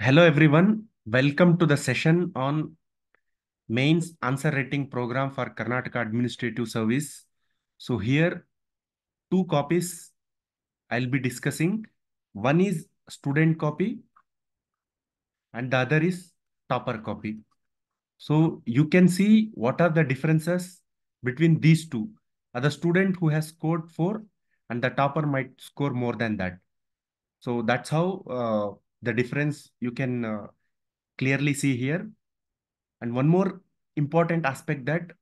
Hello everyone, welcome to the session on mains answer rating program for Karnataka Administrative Service. So here two copies I'll be discussing. One is student copy and the other is topper copy. So you can see what are the differences between these two. The student who has scored 4 and the topper might score more than that. So that's how the difference you can clearly see here. And one more important aspect that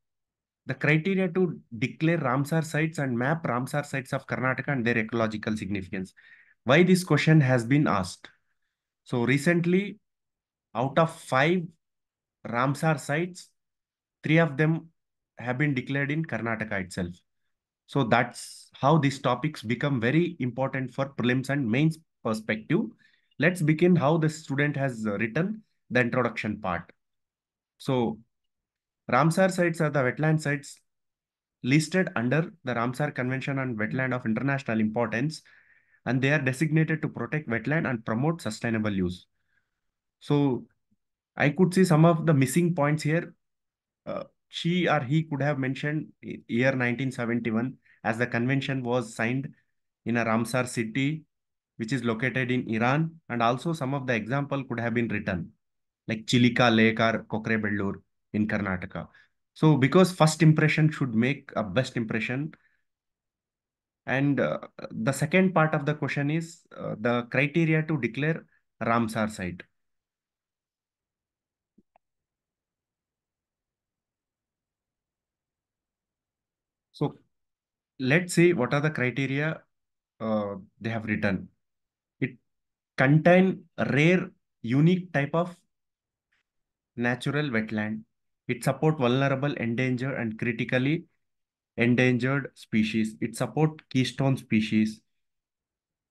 the criteria to declare Ramsar sites and map Ramsar sites of Karnataka and their ecological significance. Why this question has been asked? So recently, out of 5 Ramsar sites, 3 of them have been declared in Karnataka itself. So that's how these topics become very important for prelims and mains perspective. Let's begin how the student has written the introduction part. So Ramsar sites are the wetland sites listed under the Ramsar Convention on Wetland of International Importance, and they are designated to protect wetland and promote sustainable use. So I could see some of the missing points here. She or he could have mentioned year 1971 as the convention was signed in a Ramsar city, which is located in Iran, and also some of the example could have been written, like Chilika Lake or Kokrebellur in Karnataka. So because first impression should make a best impression, and the second part of the question is the criteria to declare Ramsar site. So let's see what are the criteria they have written. It contain rare, unique type of natural wetland. It support vulnerable, endangered, and critically endangered species. It support keystone species.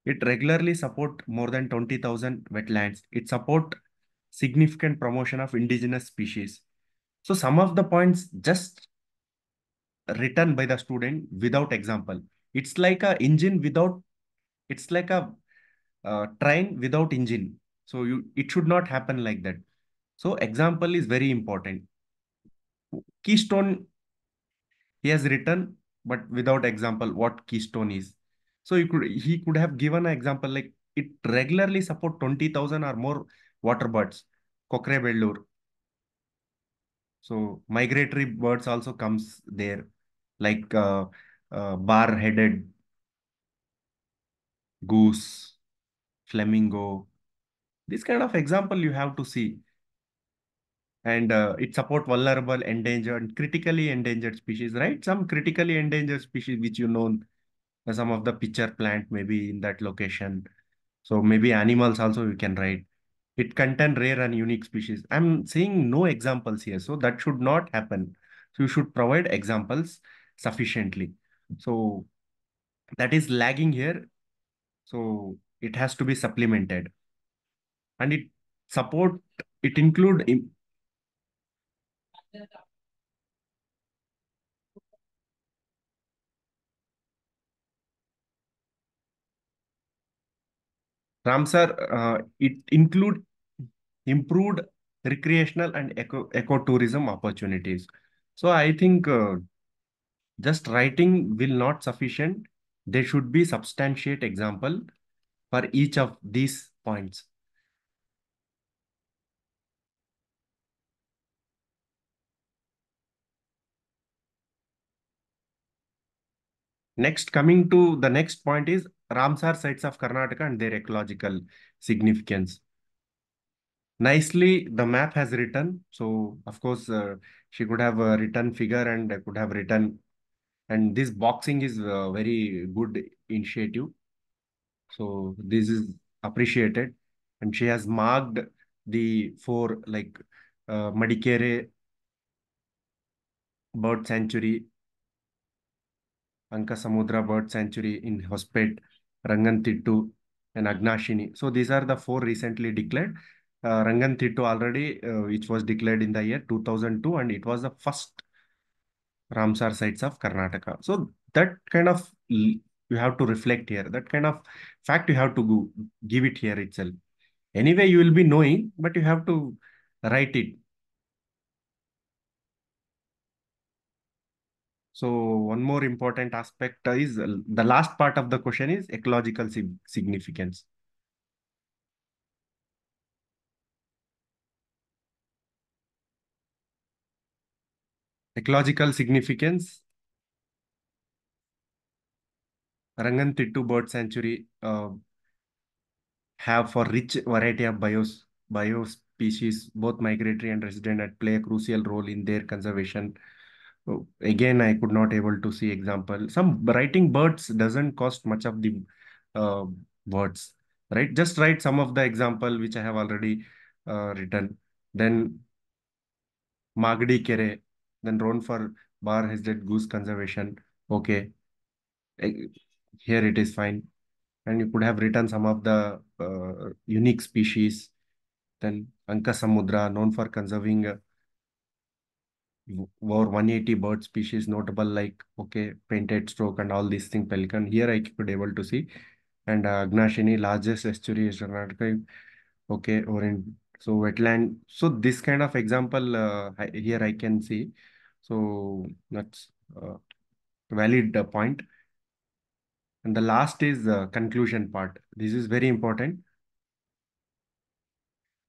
It regularly support more than 20,000 wetlands. It support significant promotion of indigenous species. So some of the points just written by the student without example. It's like a engine without, it's like a train without engine. So it should not happen like that. So example is very important. Keystone, he has written, but without example, what keystone is. So he could have given an example like it regularly support 20,000 or more water birds, Kokrebellur. So migratory birds also comes there, like bar-headed goose, flamingo. This kind of example you have to see. And it support vulnerable, endangered, and critically endangered species, right? Some critically endangered species which you know, some of the pitcher plant maybe in that location. So maybe animals also you can write. It contain rare and unique species. I'm saying no examples here, so that should not happen. So you should provide examples sufficiently. So that is lagging here. So it has to be supplemented. And it support, it include Ramsar, it include improved recreational and ecotourism opportunities. So I think just writing will not sufficient. There should be substantiate example for each of these points. Next, coming to the next point is Ramsar sites of Karnataka and their ecological significance. Nicely, the map has written. So, of course, she could have written figure and could have written. And this boxing is a very good initiative. So, this is appreciated. And she has marked the 4 like Madikere Bird Sanctuary, Ankasamudra Bird Sanctuary in Hospet, Rangantittu, and Agnashini. So these are the 4 recently declared. Rangantittu already, which was declared in the year 2002, and it was the first Ramsar sites of Karnataka. So that kind of you have to reflect here. That kind of fact you have to give it here itself. Anyway, you will be knowing, but you have to write it. So one more important aspect is the last part of the question is ecological significance. Ecological significance, Ranganthittu Bird Sanctuary have for rich variety of biospecies, both migratory and resident, that play a crucial role in their conservation. Again, I could not able to see example. Some writing birds doesn't cost much of the uh, words, right? Just write some of the example which I have already written. Then Magdi Kere, then Roan for bar headed goose conservation. Okay, eh, here it is fine. And you could have written some of the unique species. Then Anka Samudra, known for conserving over 180 bird species, notable like, okay, painted stroke and all these things, pelican. Here I could able to see. And Agnashini, largest estuary is Karnataka. Okay, or in so wetland. So this kind of example here I can see. So that's valid point. And the last is the conclusion part. This is very important.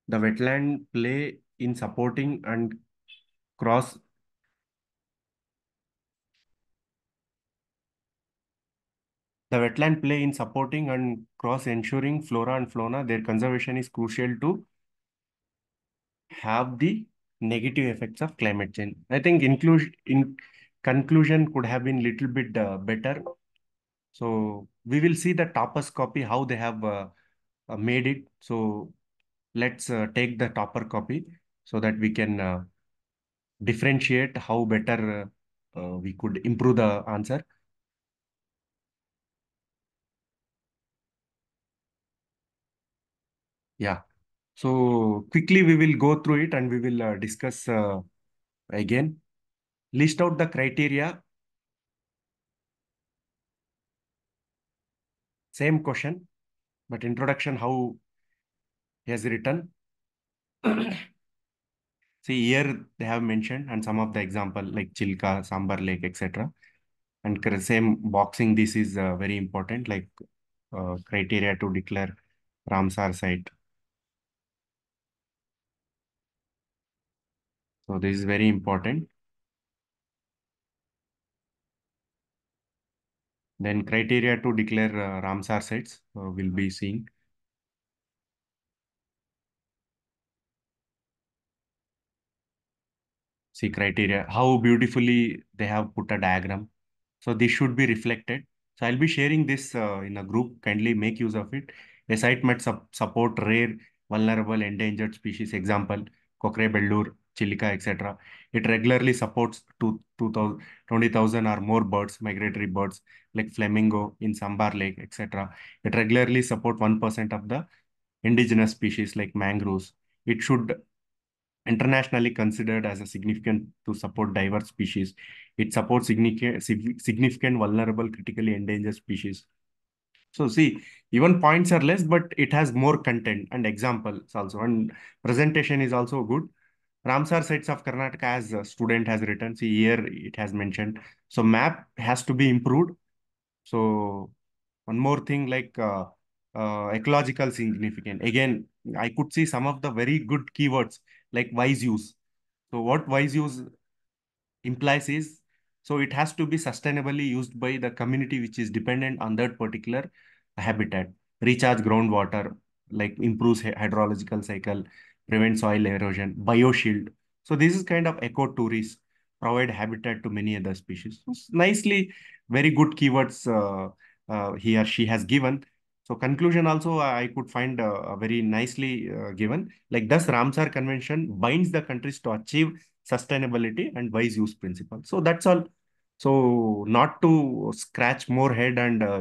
The wetland play in supporting and cross the wetland play in supporting and cross ensuring flora and fauna. Their conservation is crucial to have the negative effects of climate change. I think inclusion in conclusion could have been little bit better. So we will see the topper's copy how they have made it. So let's take the topper copy so that we can differentiate how better we could improve the answer. Yeah. So quickly we will go through it and we will discuss again. List out the criteria. Same question, but introduction how he has written. See here they have mentioned and some of the example like Chilka, Sambar Lake, etc. And same boxing. This is very important. Like criteria to declare Ramsar site. So this is very important. Then criteria to declare Ramsar sites will be seeing. See criteria, how beautifully they have put a diagram. So this should be reflected. So I'll be sharing this in a group. Kindly make use of it. A site might support rare, vulnerable, endangered species. Example, Kokre Bellur, Chilika, etc. It regularly supports 20,000 or more birds, migratory birds like flamingo in Sambar Lake, etc. It regularly support 1% of the indigenous species like mangroves. It should internationally considered as a significant to support diverse species. It supports significant vulnerable, critically endangered species. So see, even points are less, but it has more content and examples also. And presentation is also good. Ramsar sites of Karnataka, as a student has written, see here it has mentioned. So map has to be improved. So one more thing like ecological significance. Again, I could see some of the very good keywords like wise use. So what wise use implies is, so it has to be sustainably used by the community which is dependent on that particular habitat. Recharge groundwater, like improves hydrological cycle, prevent soil erosion, bioshield. So this is kind of ecotourism, provide habitat to many other species. So nicely, very good keywords he or she has given. So conclusion also I could find very nicely given. Like thus Ramsar Convention binds the countries to achieve sustainability and wise use principle. So that's all. So not to scratch more head and uh,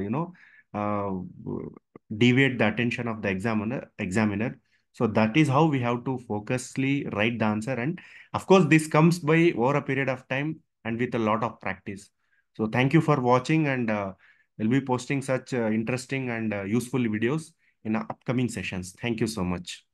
deviate the attention of the examiner. So that is how we have to focusly write the answer. And of course, this comes by over a period of time and with a lot of practice. So thank you for watching, and we'll be posting such interesting and useful videos in our upcoming sessions. Thank you so much.